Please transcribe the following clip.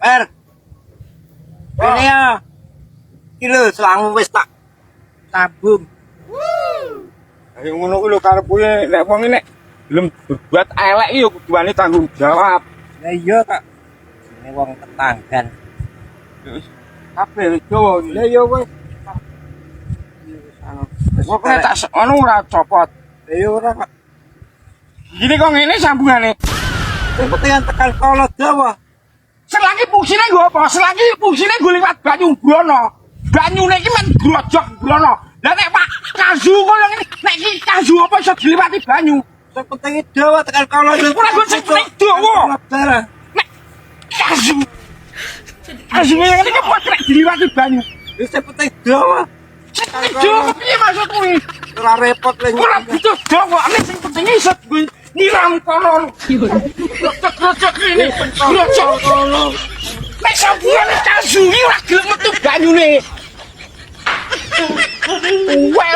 Per. Ini ya. Iki lho selangu wis tak tabung. Ayo ngono kuwi lho karepe nek wong nek belum berbuat elek iki yo kuduane tanggung jawab. Ya iya, Kak. Ini wong tetanggan. Kabeh Jawa iki. Ya iya wis. Kok tak anu ora copot. Ya iya ora, Kak. Gini kok ngene sambungane. Yang penting tekan kolot Jawa. Selagi fungsine nggo apa? Selagi fungsine nggo liwat banyu brono. Banyune iki men grojok brono. Lah nek Pak Kazu ngono ngene, nek iki Kazu apa iso diliwati banyu? Yang penting Jawa tekan kolot. Ora kok sing penting dawa. Nek Kazu. Kazu ngene iki kok nek diliwati banyu. Wis penting Jawa. Dawa piye maksudmu iki? Ora repot lho. Ora butuh dawa, nek sing penting iso nyiram kono. Grojok ini, grojok kono. Nek sampeyan Kazu iki ora gelem metu banyune. Wah.